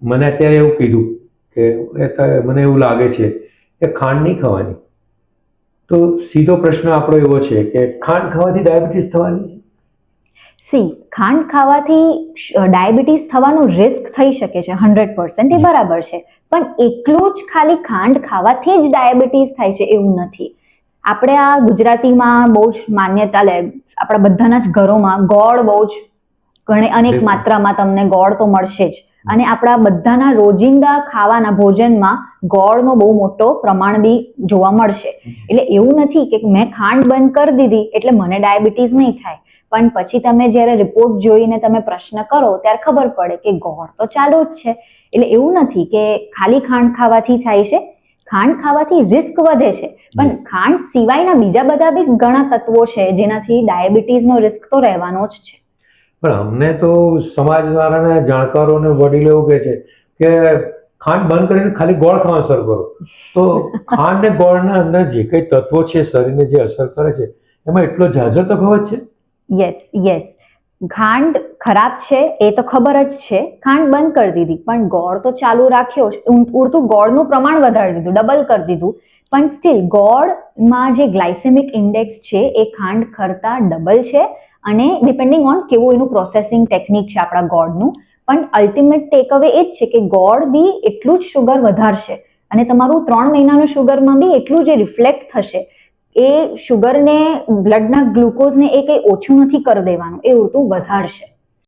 મને અત્યારે એવું કીધું કે મને એવું લાગે છે કે ખાંડ નહીં ખાવાની, તો સીધો પ્રશ્ન આપણો એવો છે કે ખાંડ ખાવાથી ડાયાબિટીસ થવાની છે? ખાંડ ખાવાથી ડાયાબિટીસ થવાનું રિસ્ક થઈ શકે છે 100%, એ બરાબર છે, પણ એકલું જ ખાલી ખાંડ ખાવાથી જ ડાયાબિટીસ થાય છે એવું નથી. આપણે આ ગુજરાતીમાં બહુ જ માન્યતા લે, આપણા બધાના જ ઘરોમાં ગોળ બહુ જ અનેક માત્રામાં તમને ગોળ તો મળશે જ, અને આપણા બધાના રોજિંદા ખાવાના ભોજનમાં ગોળનો બહુ મોટો પ્રમાણ બી જોવા મળશે. એટલે એવું નથી કે મેં ખાંડ બંધ કરી દીધી એટલે મને ડાયાબિટીસ નહીં થાય, પણ પછી તમે જ્યારે રિપોર્ટ જોઈને તમે પ્રશ્ન કરો ત્યારે ખબર પડે કે ગોળ તો ચાલુ જ છે. એટલે એવું નથી કે ખાલી ખાંડ ખાવાથી થાય છે. ખાંડ ખાવાથી રિસ્ક વધે છે, પણ ખાંડ સિવાયના બીજા બધા બી ઘણા તત્વો છે જેનાથી ડાયાબિટીસનો રિસ્ક તો રહેવાનો જ છે. પણ અમને તો સમાજવાળાના જાણકારોને વડીલો એવું કહે છે કે ખાંડ બંધ કરીને ખાલી ગોળ ખાવાનું શરૂ કરો. તો ખાંડ ને ગોળના અંદર જે કંઈ તત્વો છે શરીરને જે અસર કરે છે એમાં એટલો ઝાઝો તફાવત છે? યસ, ખાંડ ખરાબ છે એ તો ખબર જ છે, ખાંડ બંધ કરી દીધી પણ ગોળ તો ચાલુ રાખ્યો, ઉડતું ગોળનું પ્રમાણ વધારી દીધું, ડબલ કરી દીધું, પણ સ્ટીલ ગોળમાં જે ગ્લાયસેમિક ઇન્ડેક્સ છે એ ખાંડ કરતાં ડબલ છે, અને ડિપેન્ડિંગ ઓન કેવું એનું પ્રોસેસિંગ ટેકનિક છે આપણા ગોળનું, પણ અલ્ટિમેટ ટેક અવે એ જ છે કે ગોળ બી એટલું જ શુગર વધારશે અને તમારું 3 મહિનાનું શુગરમાં બી એટલું જ રિફ્લેક્ટ થશે. એ શુગરને, બ્લડના ગ્લુકોઝને એ કંઈ ઓછું નથી કરી દેવાનું, એ ઉલટું વધારશે.